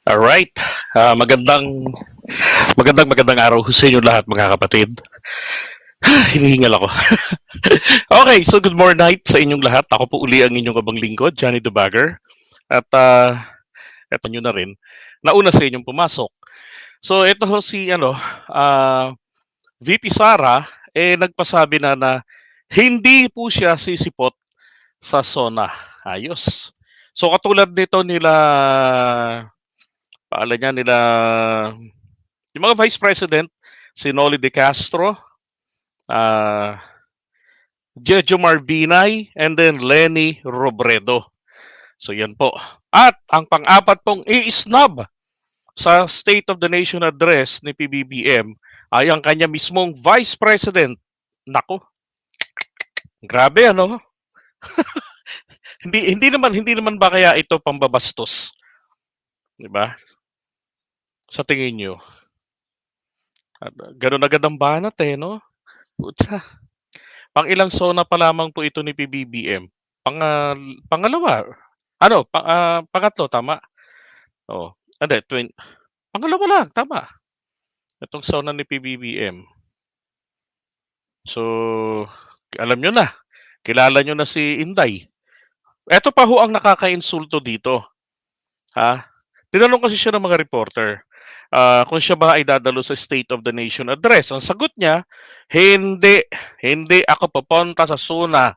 Alright. Magandang magandang araw sa inyo lahat mga kapatid. Hinihingal ako. Okay, so good morning night sa inyong lahat. Ako po uli ang inyong kabang lingkod, Johnny the Bagger. At eto nyo na rin, nauna sa inyong pumasok. So ito ho si VP Sara, nagpasabi na hindi po siya sisipot sa SONA. Ayos. So katulad nito paalam niya nila, yung mga Vice President, si Noli De Castro, uh, Jejo Marbinay, and then Lenny Robredo. So yan po. At ang pang-apat pong i-snub sa State of the Nation address ni PBBM ay ang kanya mismong Vice President. Nako, grabe ano? hindi naman ba kaya ito pambabastos? 'Di ba? Sa tingin niyo? Ganun agad ang banat no? Puta. Pang ilang sona pa lamang po ito ni PBBM? Pangalawa. Pangatlo, tama? Oh, hindi, pangalawa lang, tama. Itong sona ni PBBM. So, alam nyo na. Kilala nyo na si Inday. Ito pa ho ang nakaka-insulto dito. Ha? Tinanong kasi siya ng mga reporter kung siya ba ay dadalo sa State of the Nation address. Ang sagot niya, hindi. Hindi ako pupunta sa SUNA.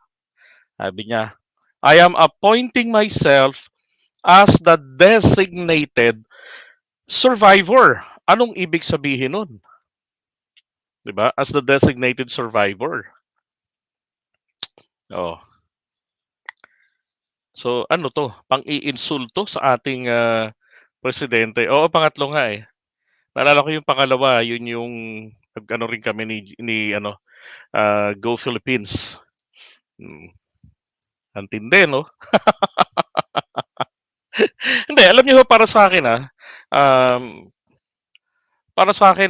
Sabi niya, I am appointing myself as the designated survivor. Anong ibig sabihin nun? 'Di ba? As the designated survivor. Oh. So ano to? Pang-iinsulto sa ating presidente. Oo, pangatlo nga eh. Naalala ko yung pangalawa, yun yung nag-ano rin kami ni Go Philippines. Antindi, no? Hindi, alam niyo para sa akin para sa akin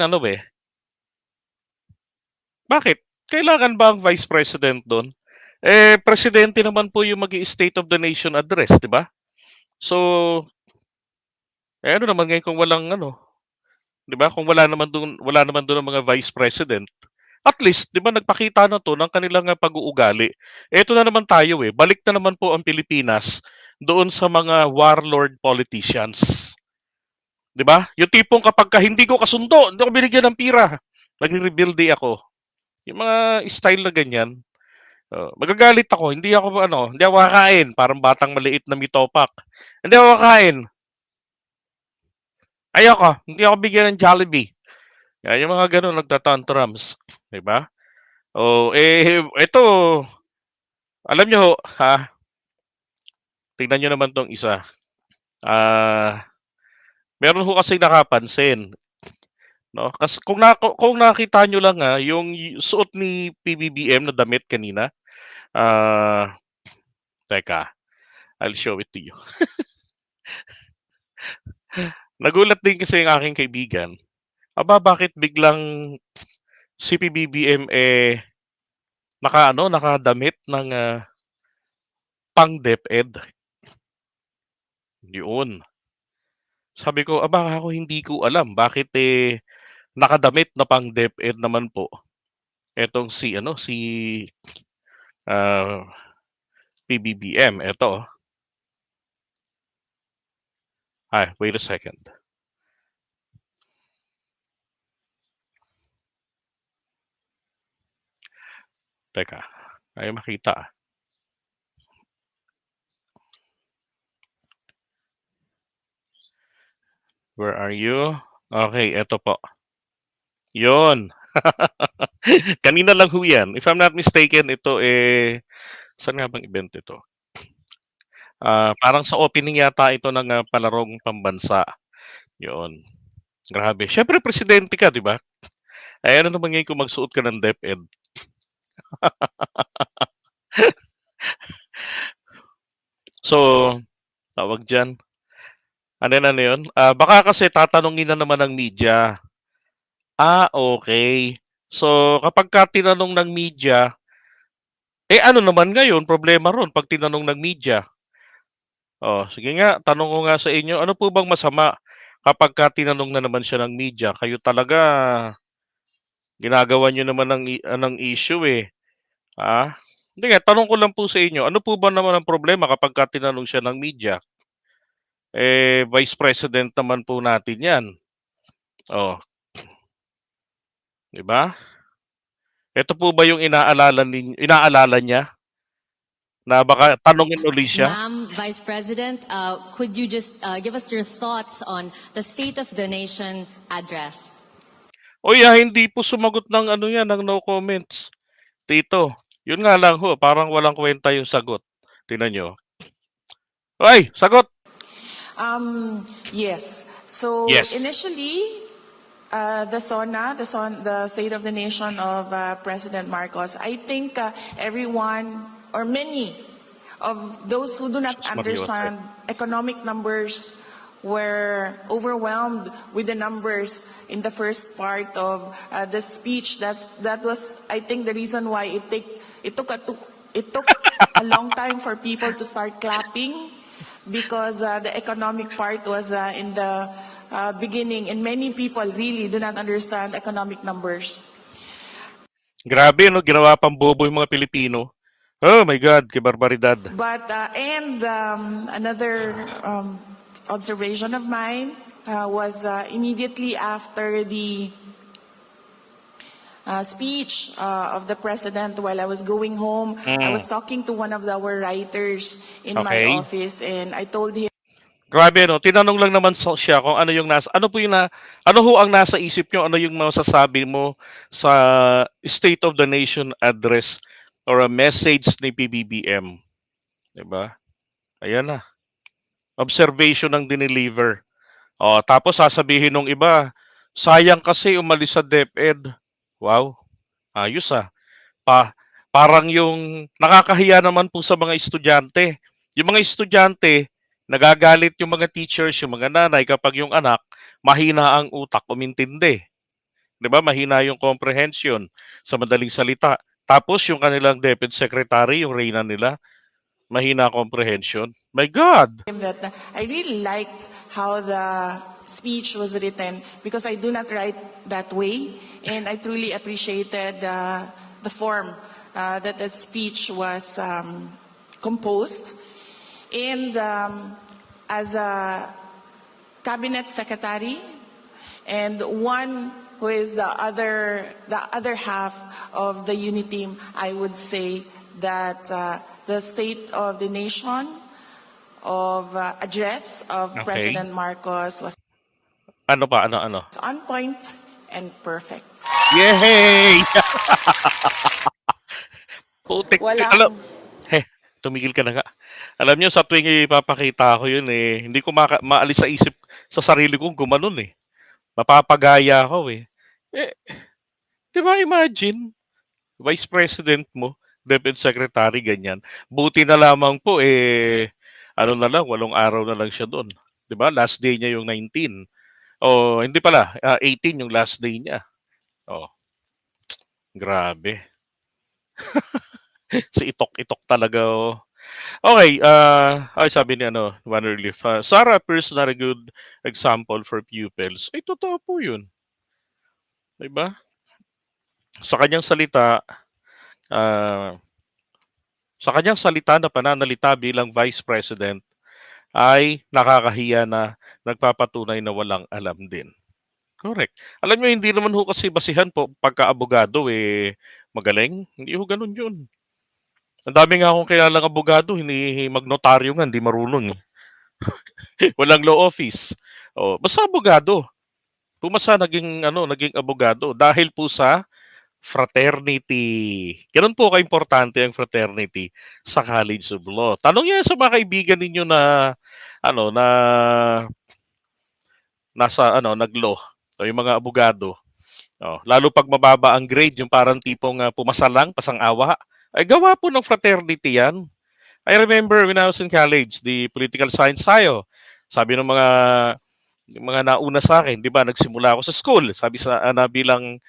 bakit? Kailangan ba ang Vice President doon? Presidente naman po yung mag-i-State of the Nation address, di ba? So, ano naman ngayon kung walang 'di ba? Kung wala naman doon ang mga Vice President. At least, 'di ba nagpakita na 'to ng kanilang pag-uugali. Ito na naman tayo balik na naman po ang Pilipinas doon sa mga warlord politicians. 'Di ba? Yung tipong kapag hindi ko kasundo, hindi ako binigyan ng pira. Nagre-rebuild ako. Yung mga style na ganyan. Magagalit ako, hindi ako kakain, parang batang maliit na mitopak. Hindi ako kakain. Ayoko, hindi ako bigyan ng Jollibee. Yan, yung mga ganun nagtatantrums, 'di ba? Ito, alam nyo, tingnan nyo naman tong isa. Meron ho kasi nakapansin, no? Kasi kung nakita nyo lang yung suot ni PBBM na damit kanina. Teka, I'll show it to you. Nagulat din kasi yung aking kaibigan. Bakit biglang si PBBM nakadamit ng pang-DepEd? Yun. Sabi ko, ako hindi ko alam bakit nakadamit na pang-DepEd naman po etong si PBBM. Ito. Wait a second. Teka, ayaw makita. Where are you? Okay, ito po. Yun. Kanina lang ho yan. If I'm not mistaken, ito saan nga bang event ito? Parang sa opening yata ito ng palarong pambansa. Yun. Grabe. Siyempre, presidente ka, di ba? Ano naman ngayon kung magsuot ka ng DepEd? So, tawag dyan. Ano yun? Baka kasi tatanungin na naman ng media. Okay. So, kapag ka tinanong ng media, ano naman ngayon, problema ron pag tinanong ng media. Sige nga, tanong ko nga sa inyo, ano po bang masama kapagka tinanong na naman siya ng media, kayo talaga ginagawan niyo naman ng issue, eh, ah. Hindi nga, tanong ko lang po sa inyo, ano po ba naman ang problema kapagka tinanong siya ng media? Eh, Vice President naman po natin 'yan, oh, 'di ba? Ito po ba yung inaalala niya na baka tanungin uli siya? Ma'am, Vice President, could you just give us your thoughts on the State of the Nation address? Hindi po sumagot ng ano 'yan, ng no comments, tito. Yun nga lang ho, parang walang kwenta yung sagot. Tingnan niyo. Hoy, sagot! Yes. So Yes. initially, the State of the Nation of President Marcos, I think everyone or many of those who do not Sus Mariosep. understand economic numbers were overwhelmed with the numbers in the first part of the speech. That was, I think, the reason why it took a long time for people to start clapping, because the economic part was in the beginning, and many people really do not understand economic numbers. Grabe, no? Ginawa pang bobo yung mga Pilipino. Oh my God, que barbaridad. But another observation of mine was immediately after the speech of the president, while I was going home, I was talking to one of our writers in my Okay. office, and I told him, Grabe, no? Tinanong lang naman siya kung ano yung ano ho ang nasa isip niyo, ano yung masasabi mo sa State of the Nation address or a message ni PBBM, 'di ba? Ayan na. Observation ang dineliver. Tapos sasabihin nung iba, sayang kasi umalis sa DepEd. Wow, ayos ah. Parang yung nakakahiya naman po sa mga estudyante. Yung mga estudyante, nagagalit yung mga teachers, yung mga nanay kapag yung anak mahina ang utak umintindi. 'Di ba? Mahina yung comprehension sa madaling salita. Tapos yung kanilang DepEd secretary, yung reyna nila, mahina comprehension. My God! that I really liked how the speech was written, because I do not write that way, and I truly appreciated the form that that speech was composed. And as a cabinet secretary and one who is the other half of the unit team, I would say that the State of the Nation of address of Okay. President Marcos was Ano pa? Ano? on point and perfect. Yay! Putik. Walang Tumigil ka na nga. Alam niyo, sa tuwing ipapakita ko yun, eh, hindi ko maalis sa isip sa sarili kong gumanon, eh. Mapapagaya ako, eh. Eh, di ba imagine, Vice President mo, DepEd Secretary, ganyan. Buti na lamang po, ano na lang, 8 araw na lang siya doon. Di ba? Last day niya yung 19. Hindi pala, 18 yung last day niya. Grabe. Si Itok-Itok talaga, oh. Okay, sabi ni Juan Relief, Sarah appears not a good example for pupils. Ay, totoo po yun. Diba? Sa kanyang salita, na pananalita bilang Vice President, ay nakakahiya na nagpapatunay na walang alam din. Correct. Alam niyo, hindi naman ho kasi basihan po pagka-abogado, magaling. Hindi ho ganun yun. Ang dami nga akong kilalang abogado, magnotaryo nga, hindi marunong. Walang law office. Basta abogado. Pumasa naging abogado dahil po sa fraternity. Gano'n po kaimportante ang fraternity sa College of Law. Tanong niyo sa mga kaibigan ninyo na na nasa nag-law o yung mga abogado. Lalo pag mababa ang grade, yung parang tipong pumasa lang, pasang-awa. Ay gawa po ng fraternity 'yan. I remember when I was in college, the political science tayo. Sabi ng mga nauna sa akin, 'di ba, nagsimula ako sa school. Sabi na bilang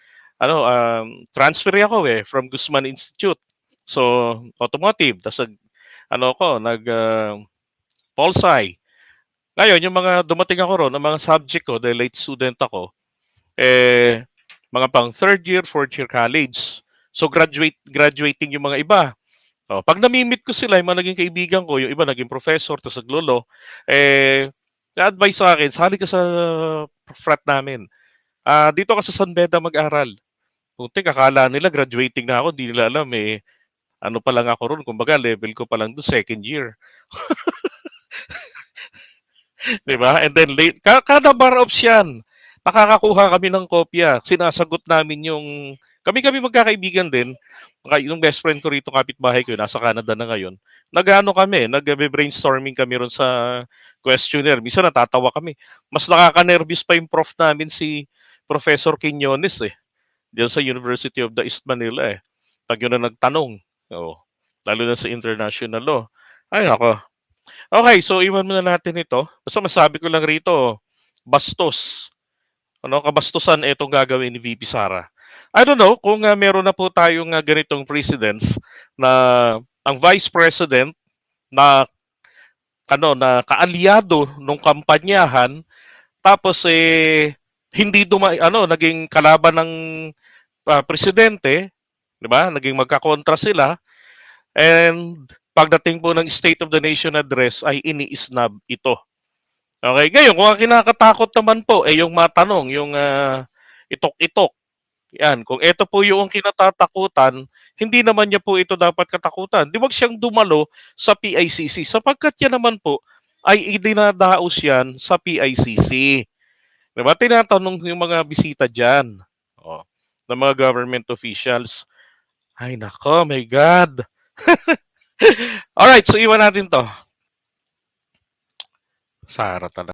transfer ako from Guzman Institute. So, automotive. Tapos nag Pol Sci. Ngayon, yung mga dumating ako ron, ang mga subject ko, dahil late student ako, eh, mga pang third year, fourth year college. So graduating yung mga iba. Oh, pag nami-meet ko sila, yung mga naging kaibigan ko, yung iba naging professor, tapos naglolo, na-advise sa akin, sali ka sa frat namin. Dito ka sa San Beda mag-aral. Putik, akala nila graduating na ako, di nila alam ano pa lang ako ron, kumbaga level ko pa lang doon, second year. 'Di ba? And then kada bar ops 'yan. Nakakakuha kami ng kopya. Sinasagot namin yung kami magkakaibigan din. Yung best friend ko rito, kapitbahay ko, nasa Canada na ngayon. Nag-ano kami, nag-brainstorming kami ron sa questionnaire. Minsan natatawa kami. Mas nakaka-nervous pa yung prof namin, si Professor Quiñones diyan sa University of the East Manila. Pag yun na nagtanong. Oo. Lalo na sa international law. Ay, nako. Okay, so iwan muna natin ito. Basta masabi ko lang rito, bastos. Ano, kabastusan itong gagawin ni VP Sara. I don't know kung meron na po tayong ganitong precedents na ang Vice President na na kaalyado nung kampanyahan, tapos hindi naging kalaban ng presidente, 'di ba? Naging magkakontra sila, and pagdating po ng State of the Nation address ay ini-snub ito. Okay, ngayon kung ang kinakatakot naman po yung matanong, yung itok-itok. Yan, kung ito po yung kinatatakutan, hindi naman niya po ito dapat katakutan. Di wag siyang dumalo sa PICC sapagkat yan naman po ay idinadaos yan sa PICC. Diba? Tinatanong yung mga bisita dyan, ng mga government officials. Ay nako, my God. Alright, so iwan natin to. Sara talaga.